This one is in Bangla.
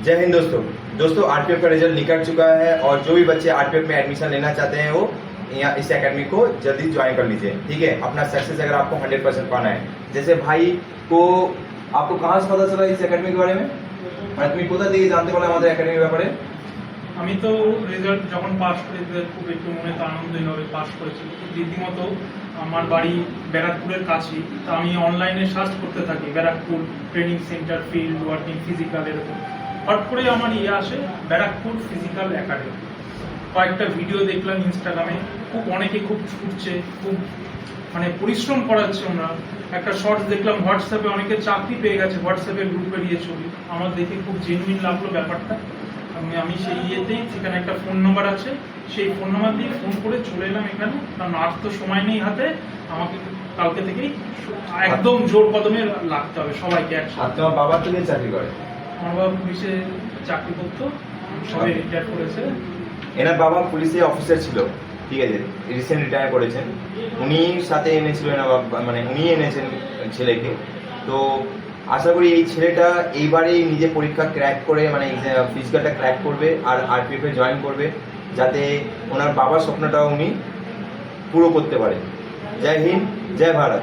जय हिंद दोस्तों आरपीएफ का रिजल्ट निकल चुका है और जो भी बच्चे आरपीएफ में एडमिशन लेना चाहते हैं वो यहाँ इस एकेडमी को जल्दी ज्वाइन कर लीजिए। ठीक है, अपना सक्सेस अगर आपको 100% पाना है। जैसे भाई को आपको कहाँ से पता चला इस एकेडमी के बारे में? মানে তুমি কোথা থেকে জানতে পারলে আমাদের একাডেমির ব্যাপারে? আমি তো রেজাল্ট যখন পাস করেছি খুব একটু মনে তো আনন্দই হবে, পাস করেছি রীতিমতো। আমার বাড়ি ব্যারাকপুরের কাছেই, তো আমি অনলাইনে সার্চ করতে থাকি Barrackpore training centre, field working, physical, এরকম হট করে আমার আসে ব্যারাকপুর ফিজিক্যাল একাডেমি। কয়েকটা ভিডিও দেখলাম ইনস্টাগ্রামে, অনেকে খুব ছুটছে, খুব পরিশ্রম করাচ্ছে। আমরা একটা শর্টস দেখলাম হোয়াটসঅ্যাপে, অনেকে চাকরি পেয়ে গেছে, হোয়াটসঅ্যাপে গ্রুপে দিয়ে ছবি। আমার দেখে খুব জেনুইন লাগলো ব্যাপারটা। আমি সেই ইয়েতেই, সেখানে একটা ফোন নাম্বার আছে, সেই ফোন নাম্বার দিয়ে ফোন করে চলে এলাম এখানে। কারণ আর তো সময় নেই হাতে, আমাকে কালকে থেকেই একদম জোর কদমে লাগতে হবে সবাইকে একসাথে। তোমার বাবা তো চাকরি করে? আমার বাবা পুলিশে চাকরি করতো, সবাই রিটায়ার করেছে। এনার বাবা পুলিশে অফিসার ছিল, ঠিক আছে, রিসেন্ট রিটায়ার করেছেন। উনি সাথে এনেছিল এনার বাবা, উনি এনেছেন ছেলেকে। তো আশা করি এই ছেলেটা এইবারেই নিজে পরীক্ষা ক্র্যাক করে ফিজিক্যালটা ক্র্যাক করবে আর আরপিএফে জয়েন করবে, যাতে ওনার বাবার স্বপ্নটাও উনি পুরো করতে পারে। জয় হিন্দ, জয় ভারত।